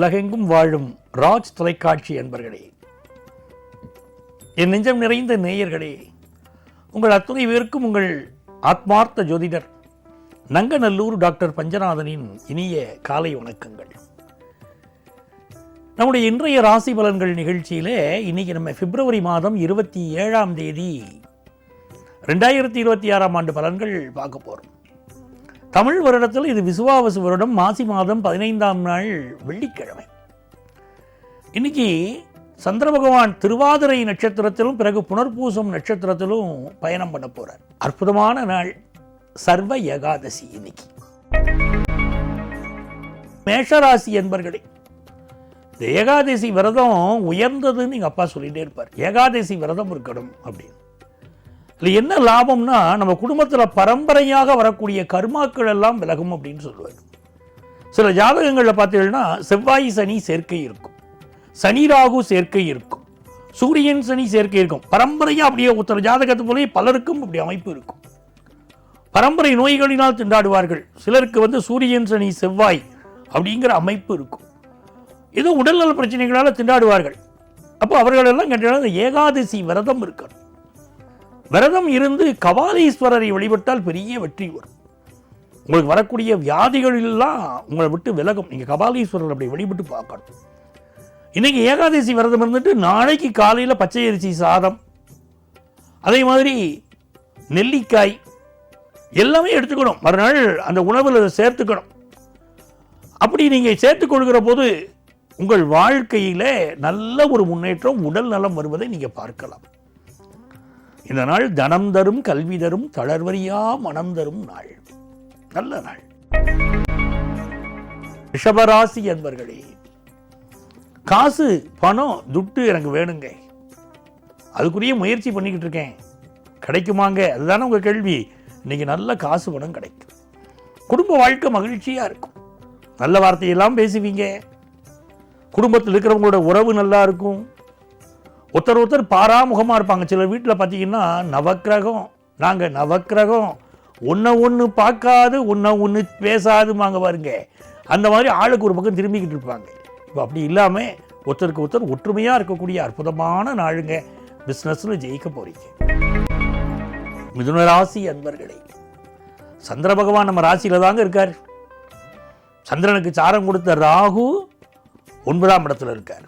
உலகெங்கும் வாழும் ராஜ் தொலைக்காட்சி அன்பர்களே, என் நெஞ்சம் நிறைந்த நேயர்களே, உங்கள் அத்துணை பேருக்கும் உங்கள் ஆத்மார்த்த ஜோதிடர் நங்கநல்லூர் டாக்டர் பஞ்சநாதனின் இனிய காலை வணக்கங்கள். நம்முடைய இன்றைய ராசி பலன்கள் நிகழ்ச்சியிலே இன்னைக்கு நம்ம பிப்ரவரி மாதம் 27ஆம் தேதி 2026ஆம் ஆண்டு பலன்கள் பார்க்க போகிறோம். தமிழ் வருடத்தில் இது விசுவாவசு வருடம், மாசி மாதம் 15ஆம் நாள் வெள்ளிக்கிழமை. இன்னைக்கு சந்திர பகவான் திருவாதிரை நட்சத்திரத்திலும் பிறகு புனர்பூசம் நட்சத்திரத்திலும் பயணம் பண்ண போறார். அற்புதமான நாள், சர்வ ஏகாதசி. இன்னைக்கு மேஷராசி என்பர்களே, இந்த ஏகாதசி விரதம் உயர்ந்ததுன்னு எங்கள் அப்பா சொல்லிகிட்டே இருப்பார். ஏகாதசி விரதம் இருக்கணும் அப்படின்னு. இல்லை என்ன லாபம்னா, நம்ம குடும்பத்தில் பரம்பரையாக வரக்கூடிய கர்மாக்கள் எல்லாம் விலகும் அப்படின்னு சொல்லுவார். சில ஜாதகங்களில் பார்த்தீங்கன்னா செவ்வாய் சனி சேர்க்கை இருக்கும், சனி ராகு சேர்க்கை இருக்கும், சூரியன் சனி சேர்க்கை இருக்கும். பரம்பரையாக அப்படியே ஒருத்தர் ஜாதகத்து போலே பலருக்கும் அப்படி அமைப்பு இருக்கும். பரம்பரை நோய்களினால் திண்டாடுவார்கள். சிலருக்கு சூரியன் சனி செவ்வாய் அப்படிங்கிற அமைப்பு இருக்கும். ஏதோ உடல்நல பிரச்சனைகளால் திண்டாடுவார்கள். அப்போ அவர்களெல்லாம் கேட்டால் ஏகாதசி விரதம் இருக்கணும். விரதம் இருந்து கபாலீஸ்வரரை வழிபட்டால் பெரிய வெற்றி வரும். உங்களுக்கு வரக்கூடிய வியாதிகளெல்லாம் உங்களை விட்டு விலகும். நீங்கள் கபாலீஸ்வரர் அப்படி வழிபட்டு பார்க்கணும். இன்னைக்கு ஏகாதசி விரதம் இருந்துட்டு நாளைக்கு காலையில் பச்சை அரிசி சாதம், அதே மாதிரி நெல்லிக்காய் எல்லாமே எடுத்துக்கணும். மறுநாள் அந்த உணவில் சேர்த்துக்கணும். அப்படி நீங்கள் சேர்த்துக்கொள்கிற போது உங்கள் வாழ்க்கையில் நல்ல ஒரு முன்னேற்றம், உடல் நலம் வருவதை நீங்கள் பார்க்கலாம். இந்த நாள் தனம் தரும், கல்வி தரும், தளர்வரியா மனம் தரும் நாள், நல்ல நாள். ரிஷபராசி என்பர்களே, காசு பணம் துட்டு எனக்கு வேணுங்க, அதுக்குரிய முயற்சி பண்ணிக்கிட்டு இருக்கேன், கிடைக்குமாங்க? அதுதானே உங்க கேள்வி. இன்னைக்கு நல்ல காசு பணம் கிடைக்கும். குடும்ப வாழ்க்கை மகிழ்ச்சியா இருக்கும். நல்ல வார்த்தையெல்லாம் பேசுவீங்க. குடும்பத்தில் இருக்கிறவங்களோட உறவு நல்லா இருக்கும். ஒருத்தர் பாராமுகமாக இருப்பாங்க. சில வீட்டில் பார்த்தீங்கன்னா நவக்கிரகம், நாங்கள் நவக்கிரகம், ஒன்று பார்க்காது ஒன்று பேசாதுமாங்க பாருங்க. அந்த மாதிரி ஆளுக்கு ஒரு பக்கம் திரும்பிக்கிட்டு இருப்பாங்க. இப்போ அப்படி இல்லாமல் ஒருத்தருக்கு ஒருத்தர் ஒற்றுமையாக இருக்கக்கூடிய அற்புதமான நாளுங்க. பிஸ்னஸில் ஜெயிக்க போறீங்க. மிதுன ராசி அன்பர்களே, சந்திர பகவான் நம்ம ராசியில் தாங்க இருக்கார். சந்திரனுக்கு சாரம் கொடுத்த ராகு 9ஆம் இடத்துல இருக்கார்.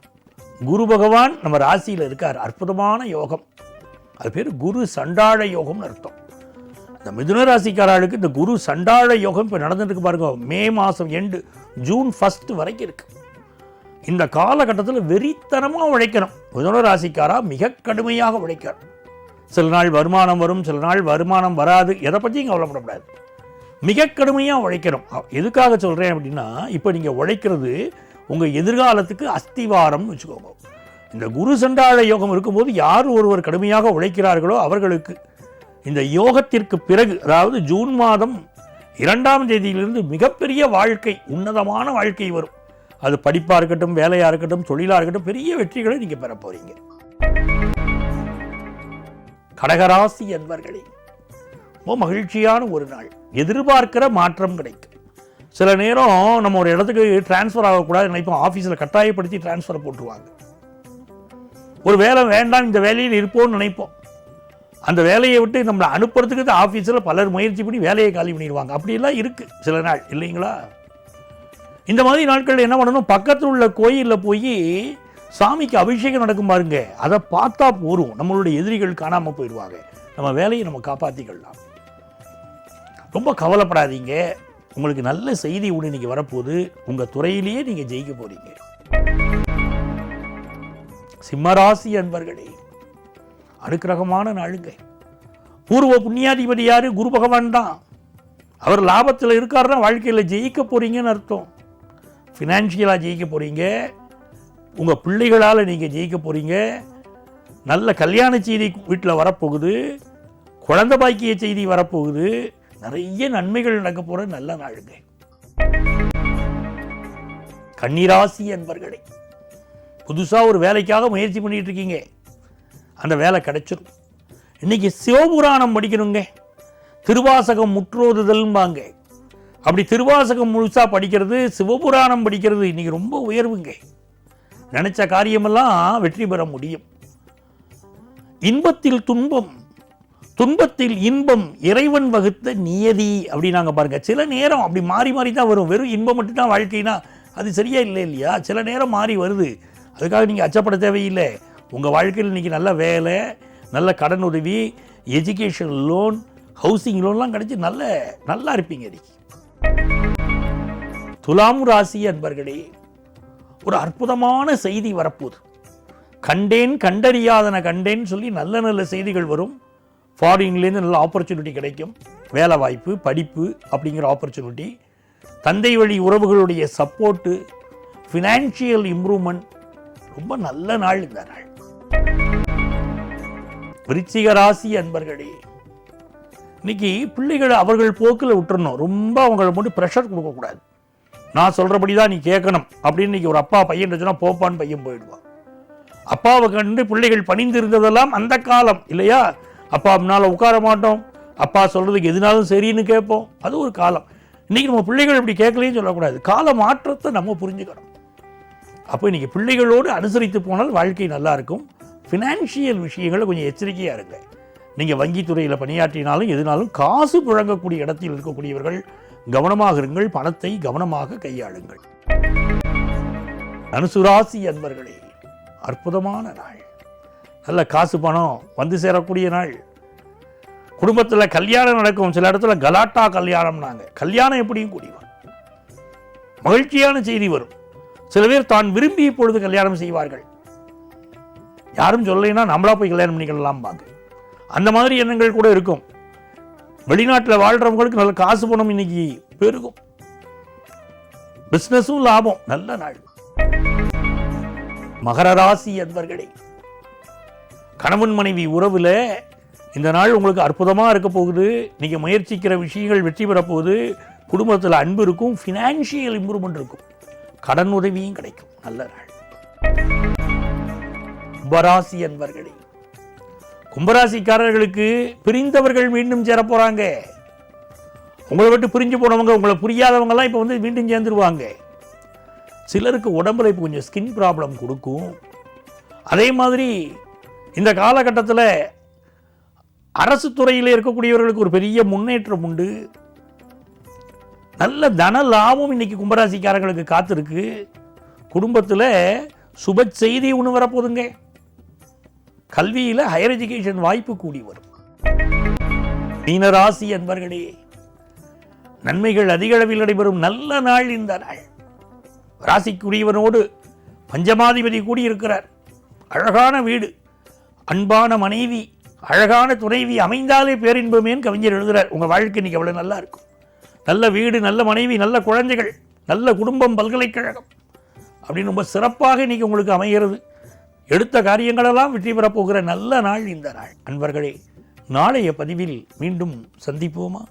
குரு பகவான் நம்ம ராசியில் இருக்கார். அற்புதமான யோகம். அது பேர் குரு சண்டாள யோகம்னு அர்த்தம். இந்த மிதுன ராசிக்காரர்களுக்கு இந்த குரு சண்டாள யோகம் இப்போ நடந்துட்டு பாருங்க. மே மாதம் எண்டு, ஜூன் 1 வரைக்கும் இருக்கு. இந்த காலகட்டத்தில் வெறித்தனமாக உழைக்கணும். மிதுன ராசிக்காரா மிக கடுமையாக உழைக்கிறார். சில நாள் வருமானம் வரும், சில நாள் வருமானம் வராது. எதை பற்றியும் கவலைப்படக்கூடாது. மிக கடுமையாக உழைக்கணும். எதுக்காக சொல்கிறேன் அப்படின்னா, இப்போ நீங்கள் உழைக்கிறது உங்கள் எதிர்காலத்துக்கு அஸ்திவாரம்னு வச்சுக்கோங்க. இந்த குரு சண்டாள யோகம் இருக்கும்போது யார் ஒருவர் கடுமையாக உழைக்கிறார்களோ அவர்களுக்கு இந்த யோகத்திற்கு பிறகு, அதாவது ஜூன் மாதம் 2ஆம் தேதியிலிருந்து மிகப்பெரிய வாழ்க்கை, உன்னதமான வாழ்க்கை வரும். அது படிப்பாக இருக்கட்டும், வேலையாக இருக்கட்டும், தொழிலாக இருக்கட்டும், பெரிய வெற்றிகளை நீங்கள் பெற போறீங்க. கடகராசி என்பர்களே, ரொம்ப மகிழ்ச்சியான ஒரு நாள். எதிர்பார்க்கிற மாற்றம் கிடைக்கும். சில நேரம் நம்ம ஒரு இடத்துக்கு டிரான்ஸ்ஃபர் ஆகக்கூடாது நினைப்போம். ஆஃபீஸில் கட்டாயப்படுத்தி டிரான்ஸ்ஃபரை போட்டுருவாங்க. ஒரு வேலை வேண்டாம், இந்த வேலையில் இருப்போம்னு நினைப்போம். அந்த வேலையை விட்டு நம்மளை அனுப்புறதுக்கு ஆஃபீஸில் பலர் முயற்சி பண்ணி வேலையை காலி பண்ணிடுவாங்க. அப்படியெல்லாம் இருக்குது சில நாள், இல்லைங்களா? இந்த மாதிரி நாட்களில் என்ன பண்ணணும், பக்கத்தில் உள்ள கோயிலில் போய் சாமிக்கு அபிஷேகம் நடக்கும் பாருங்க, அதை பார்த்தா போரும். நம்மளுடைய எதிரிகள் காணாமல் போயிடுவாங்க. நம்ம வேலையை நம்ம காப்பாற்றிக்கலாம். ரொம்ப கவலைப்படாதீங்க. உங்களுக்கு நல்ல செய்தி ஒன்று இன்னைக்கு வரப்போகுது. உங்கள் துறையிலேயே நீங்கள் ஜெயிக்க போறீங்க. சிம்மராசி அன்பர்களே, அனுக்கிரகமான நாளுங்க. பூர்வ புண்ணியாதிபதி யாரு? குரு பகவான் தான். அவர் லாபத்தில் இருக்காருன்னா வாழ்க்கையில் ஜெயிக்க போறீங்கன்னு அர்த்தம். ஃபினான்ஷியலாக ஜெயிக்க போறீங்க. உங்கள் பிள்ளைகளால் நீங்கள் ஜெயிக்க போறீங்க. நல்ல கல்யாண செய்தி வீட்டில் வரப்போகுது. குழந்தை பாக்கிய செய்தி வரப்போகுது. நிறைய நன்மைகள் நடக்க போற நல்ல நாளுங்க. கன்னிராசி என்பர்களே, புதுசா ஒரு வேலைக்காக முயற்சி பண்ணிட்டு இருக்கீங்க. அந்த வேலை கிடைச்சிடும். இன்னைக்கு சிவபுராணம் படிக்கணுங்க. திருவாசகம் முற்றோதுதல்பாங்க. அப்படி திருவாசகம் முழுசா படிக்கிறது, சிவபுராணம் படிக்கிறது இன்னைக்கு ரொம்ப உயர்வுங்க. நினைச்ச காரியமெல்லாம் வெற்றி பெற முடியும். இன்பத்தில் துன்பம், துன்பத்தில் இன்பம், இறைவன் வகுத்த நியதி அப்படின்னாங்க பாருங்க. சில நேரம் அப்படி மாறி மாறி தான் வரும். வெறும் இன்பம் மட்டும்தான் வாழ்க்கைனா அது சரியா இல்லை இல்லையா? சில நேரம் மாறி வருது. அதுக்காக நீங்கள் அச்சப்பட தேவையில்லை. உங்கள் வாழ்க்கையில் இன்றைக்கி நல்ல வேலை, நல்ல கடன் உதவி, எஜுகேஷன் லோன், ஹவுசிங் லோன்லாம் கிடைச்சி நல்லா இருப்பீங்க. இன்னைக்கு துலாம் ராசி அன்பர்களே, ஒரு அற்புதமான செய்தி வரப்போகுது. கண்டேன் கண்டறியாதன கண்டேன்னு சொல்லி நல்ல நல்ல செய்திகள் வரும். ஃபாரின்லேருந்து நல்ல ஆப்பர்ச்சுனிட்டி கிடைக்கும். வேலை வாய்ப்பு, படிப்பு அப்படிங்கிற ஆப்பர்ச்சுனிட்டி, தந்தை வழி உறவுகளுடைய சப்போர்ட்டு, ஃபினான்ஷியல் இம்ப்ரூவ்மெண்ட், ரொம்ப நல்ல நாள் இந்த நாள். விருச்சிக ராசி அன்பர்களே, இன்னைக்கு பிள்ளைகளை அவர்கள் போக்கில் விட்டுறணும். ரொம்ப அவங்களை மட்டும் ப்ரெஷர் கொடுக்கக்கூடாது. நான் சொல்கிறபடி தான் நீ கேட்கணும் அப்படின்னு இன்னைக்கு ஒரு அப்பா பையன் சொன்னால் போப்பான்னு பையன் போயிடுவான். அப்பாவை கண்டு பிள்ளைகள் பணிந்து இருந்ததெல்லாம் அந்த காலம் இல்லையா? அப்பா முன்னால் உட்கார மாட்டோம், அப்பா சொல்கிறதுக்கு எதுனாலும் சரின்னு கேட்போம். அது ஒரு காலம். இன்றைக்கி நம்ம பிள்ளைகள் இப்படி கேட்கலையும் சொல்லக்கூடாது. கால மாற்றத்தை நம்ம புரிஞ்சுக்கணும். அப்போ இன்றைக்கி பிள்ளைகளோடு அனுசரித்து போனால் வாழ்க்கை நல்லாயிருக்கும். ஃபினான்ஷியல் விஷயங்களில் கொஞ்சம் எச்சரிக்கையாக இருங்க. நீங்கள் வங்கித்துறையில் பணியாற்றினாலும் எதுனாலும் காசு புழங்கக்கூடிய இடத்தில் இருக்கக்கூடியவர்கள் கவனமாக இருங்கள். பணத்தை கவனமாக கையாளுங்கள். தனுசு ராசி அன்பர்களே, அற்புதமான நாள். நல்ல காசு பணம் வந்து சேரக்கூடிய நாள். குடும்பத்தில் கல்யாணம் நடக்கும். சில இடத்துல கலாட்டா கல்யாணம்னாங்க. கல்யாணம் எப்படியும் கூடி வரும். மகிழ்ச்சியான செய்தி வரும். சில பேர் தான் விரும்பிய பொழுது கல்யாணம் செய்வார்கள். யாரும் சொல்லலைன்னா நம்மளா போய் கல்யாணம் பண்ணிக்கலாம் பாங்க. அந்த மாதிரி எண்ணங்கள் கூட இருக்கும். வெளிநாட்டில் வாழ்றவங்களுக்கு நல்ல காசு பணம் இன்னைக்கு பெருகும். பிசினஸும் லாபம். நல்ல நாள். மகர ராசி அன்பர்களே, கணவன் மனைவி உறவுல இந்த நாள் உங்களுக்கு அற்புதமாக இருக்க போகுது. நீங்கள் முயற்சிக்கிற விஷயங்கள் வெற்றி பெற போகுது. குடும்பத்தில் அன்பு இருக்கும். ஃபினான்ஷியல் இம்ப்ரூவ்மெண்ட் இருக்கும். கடன் உதவியும் கிடைக்கும். நல்ல நாள். கும்பராசி அன்பர்களே, கும்பராசிக்காரர்களுக்கு பிரிந்தவர்கள் மீண்டும் சேர போகிறாங்க. உங்களை விட்டு பிரிஞ்சு போனவங்க, உங்களை புரியாதவங்கலாம் இப்போ வந்து மீண்டும் சேர்ந்துருவாங்க. சிலருக்கு உடம்புல இப்போ கொஞ்சம் ஸ்கின் ப்ராப்ளம் கொடுக்கும். அதே மாதிரி இந்த காலகட்டத்தில் அரசு துறையில் இருக்கக்கூடியவர்களுக்கு ஒரு பெரிய முன்னேற்றம் உண்டு. நல்ல தன லாபம் இன்னைக்கு கும்பராசிக்காரர்களுக்கு காத்திருக்கு. குடும்பத்தில் சுப செய்தி ஒன்று வரப்போதுங்க. கல்வியில் ஹையர் எஜுகேஷன் வாய்ப்பு கூடி வரும். மீனராசி அன்பர்களே, நன்மைகள் அதிக அளவில் நடைபெறும் நல்ல நாள் இந்த நாள். ராசிக்குரியவனோடு பஞ்சமாதிபதி கூடியிருக்கிறார். அழகான வீடு, அன்பான மனைவி, அழகான துணைவி அமைந்தாலே பேரின்பமேன்னு கவிஞர் எழுதுகிறார். உங்கள் வாழ்க்கை இன்னைக்கு அவ்வளோ நல்லா இருக்கும். நல்ல வீடு, நல்ல மனைவி, நல்ல குழந்தைகள், நல்ல குடும்பம், பல்கலைக்கழகம் அப்படின்னு ரொம்ப சிறப்பாக இன்னைக்கு உங்களுக்கு அமைகிறது. எடுத்த காரியங்களெல்லாம் வெற்றி பெறப்போகிற நல்ல நாள் இந்த நாள். அன்பர்களே, நாளைய பதிவில் மீண்டும் சந்திப்போமா?